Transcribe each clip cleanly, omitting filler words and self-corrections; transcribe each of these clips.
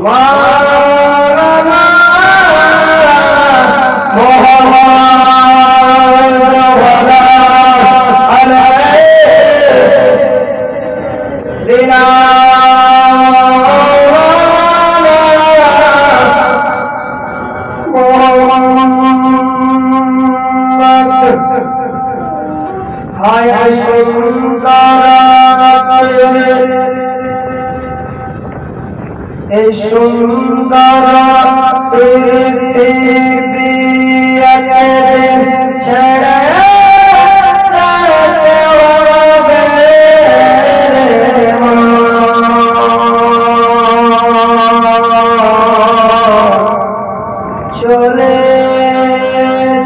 মাওলানা মোহাম্মদ ওয়ালা আলাইহিনা সুন্দর ছেড়ে চলে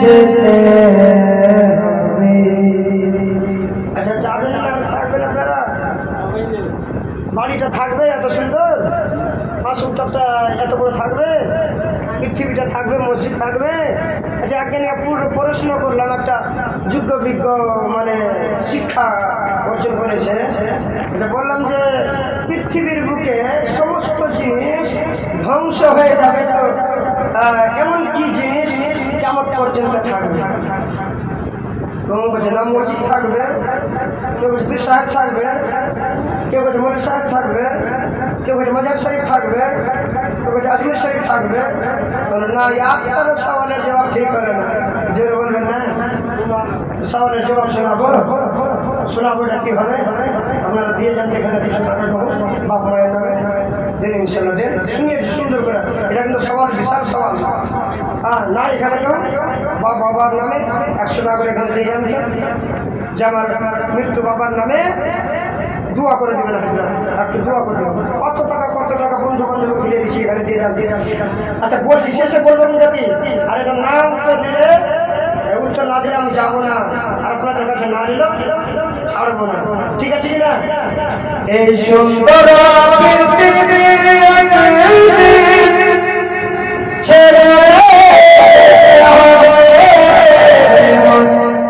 যেতে হবে। আচ্ছা যাবেন না, থাকবেন আপনারা? বাড়িটা থাকবে এত সুন্দর, মাসুমটা এত বড় থাকবে, পৃথিবীটা থাকবে, মসজিদ থাকবে। আচ্ছা একদিন পড়াশোনা করলাম, একটা যোগ্য বিজ্ঞ মানে শিক্ষা অর্জন করেছে। আচ্ছা বললাম যে পৃথিবীর বুকে সমস্ত জিনিস ধ্বংস হয়ে যাবে, তো এমন কি জিনিস কিয়ামত পর্যন্ত থাকবে? কেউ বলছে না মসজিদ থাকবে, কেউ বলছে পীর সাহেব থাকবে, কেউ বলছে মৌলভী সাহেব থাকবে, কেউ বলছে মাজার শরীফ থাকবে, কেউ বলছে আজমির শরীফ থাকবে। না, আপনারও সওয়ালের জবাব ঠিক করে না, যে বলবেন না সওয়ালের জবাব শোনাবো, শোনাবো এটা কি হবে? আপনারা দিয়ে যান যেখানে কিছু টাকা দেবো বাপ মায়ের নামে, দেন ইনশাল্লাহ দেন, শুনিয়ে সুন্দর করে। এটা কিন্তু সওয়াল, বিশাল সওয়াল। না এখানে কেউ বাবার নামে 100 টাকা করে এখানে দিয়ে যান, যে আমার মৃত্যু বাবার নামে দোয়া করে দেবেন, একটু দোয়া করে দেবেন। কত টাকা বন্ধু বান্ধব দিয়ে দিচ্ছি, এখানে দিয়ে যান। আচ্ছা বলছি, শেষে বলবেন যাবি, আর এটা না উত্তর দিলে, উত্তর না দিলে আমি যাবো না, আর আপনাদের কাছে না দিল ছাড়বো না, ঠিক আছে না? এই সুন্দর পৃথিবী ছেড়ে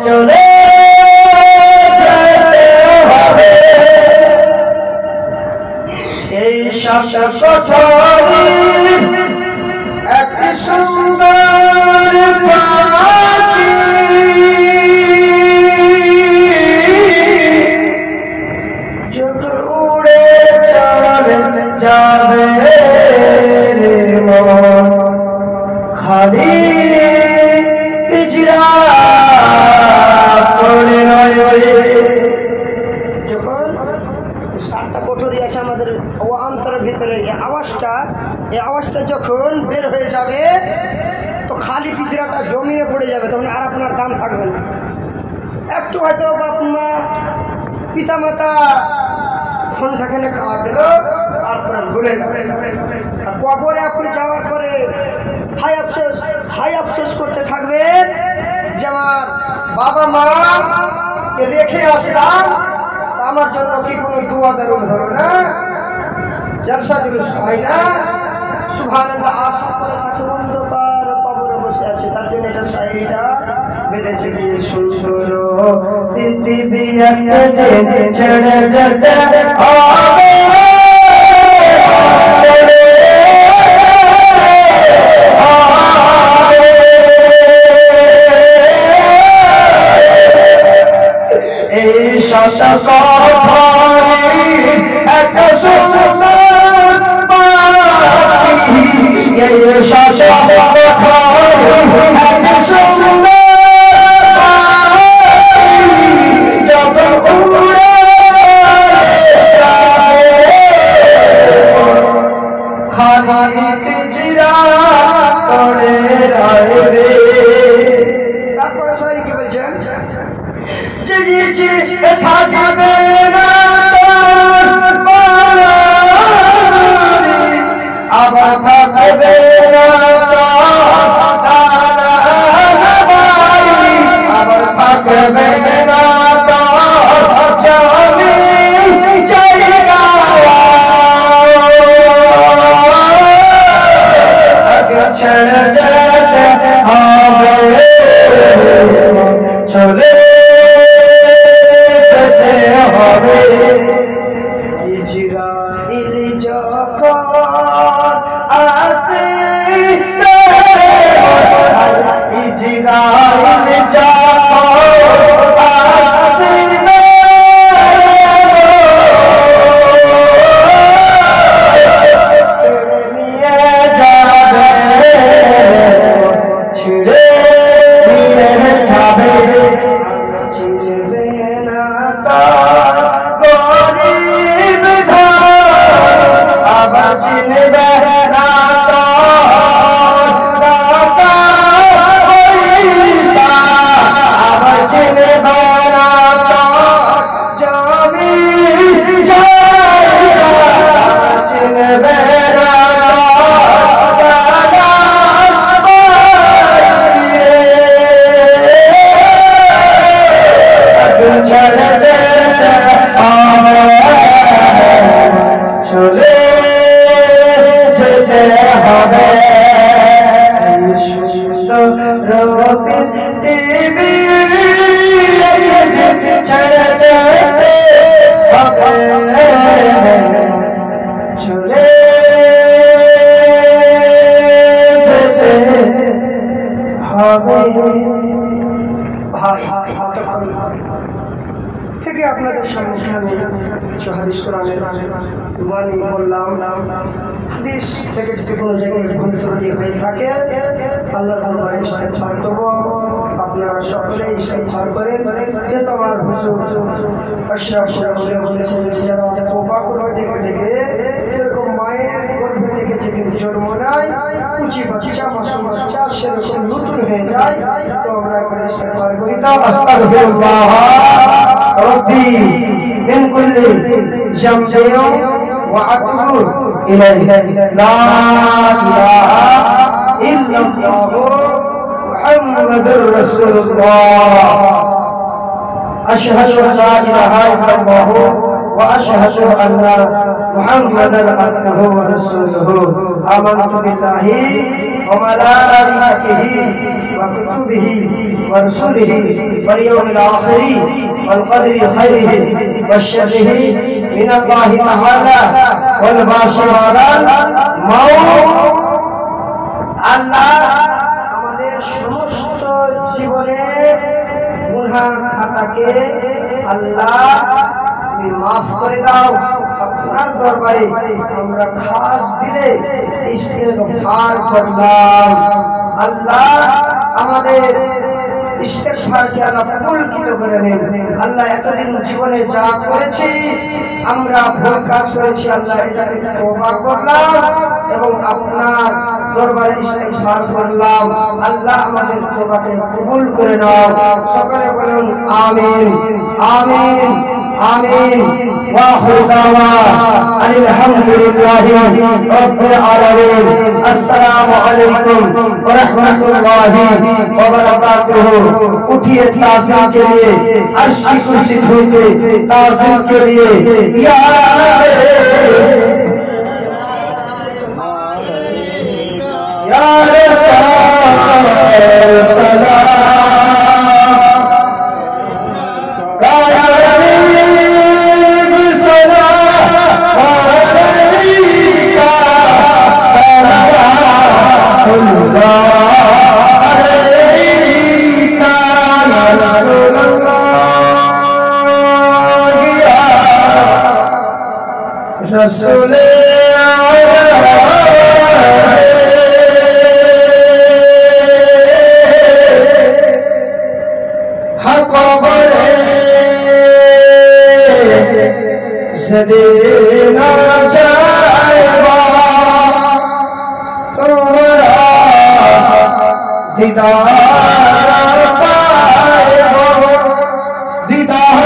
চলে এই সাত কোঠরি এক সুন্দর পাখি যখন উড়ে চলে যাবে রে মন, খালি পিজরা পড়ে রয়ে। যখন 7টা কোঠরি আছে আমাদের ও অন্তরের ভিতরে, এই আওয়াজটা যখন বের হয়ে যাবে, তো খালি পিজরাটা জমিয়ে পড়ে যাবে, তখন আর আপনার দাম থাকবে না। একটু হয়তো বাপ মা পিতা মাতা ঘন্টাখানে খাওয়া দিল, তারপরে ভুলে যাবে। আর কবরে আপনি যাওয়ার পরে হাই আফসোস করতে থাকবেন যে আমার বাবা মা কে রেখে আসলাম, আমার জন্য কি কোনো দোয়া দারুণ ধরো না, জলসা জুলুস হয় না, সুবহানাল্লাহ আশা করে থাকে, অন্ধকার কবরে বসে আছে, তার জন্য এটা সাইডা বেঁধেছে দিয়ে সুন্দর পৃথিবী একদিন ছেড়ে যেতে হবে। এই সাত কোঠরি এক সুন্দর পাখি, এই সাত কোঠরি এক সুন্দর পাখি, যখন উড়ে কিছু হাদিস কোরআনের বাণী বললাম। হাদিস থেকে যদি কোনো জায়গায় ভুল ত্রুটি হয়ে থাকে আল্লাহর দরবারে ইস্তেগফার করব। আপনারা সকলে ইস্তেগফার করেন। যে তোমার হুজুর আশরাফ সাহেব বলেছেন যারা তওবা করবে ডেকে ডেকে এরকম মায়ের গর্ভে থেকে যেদিন জন্ম নেয় কুচি বাচ্চা মাসুম বাচ্চা সেরকম নতুন হয়ে যায়। তো আমরা এখানে ইস্তেগফার করি তো আস্তাগফিরুল্লাহ রব্বি মিন কুল্লি জামবিন ওয়া আতুবু ইলাইহি লা ইলাহা ইল্লাল্লাহ মুহাম্মাদুর রাসূলুল্লাহ আশহাদু আল্লা ইলাহা ইল্লাল্লাহ ওয়া আশহাদু আন্না মুহাম্মাদান আবদুহু ওয়া রাসূলুহু আমানতু বিল্লাহি ওয়া মালাইকাতিহি ওয়া কুতুবিহি ওয়া রাসূলিহি ওয়াল ইয়াউমিল আখির ওয়াল কদরি খাইরিহি ওয়াশ শাররিহি মিনাল্লাহি তাআলা ওয়াল বাশিরাল মাউত। আল্লাহ আমাদের সমস্ত জীবনের গুনাহ খাতাকে আল্লাহ তুমি মাফ করে দাও। আপনার দরবারে আমরা খাস দিলে ইস্তেগফার করলাম। আল্লাহ আমাদের ইস্তেগফারকে আল্লাহ পুলকিত করে নেন। আল্লাহ এতদিন জীবনে যা করেছি আমরা ভুল কাজ করেছি আল্লাহ এটাকে তওবা করলাম এবং আপনার দরবারে ইস্তেগফার করলাম। আল্লাহ আমাদের তওবাকে কবুল করে নাও। সকলে বলুন আমিন আমিন আমিন। ওয়া আখিরু দাওয়ানা আলহামদুলিল্লাহি রাব্বিল আলামিন। আসসালামু আলাইকুম ওয়া রাহমাতুল্লাহি ওয়া বারাকাতুহু। उठिए ताज़ीम के लिए अर्शी कुर्सी धोते ताज़ीम के लिए या रसूले हक बड़े सदीना जाएगा तुम्हारा दीदार पाएगा दीदार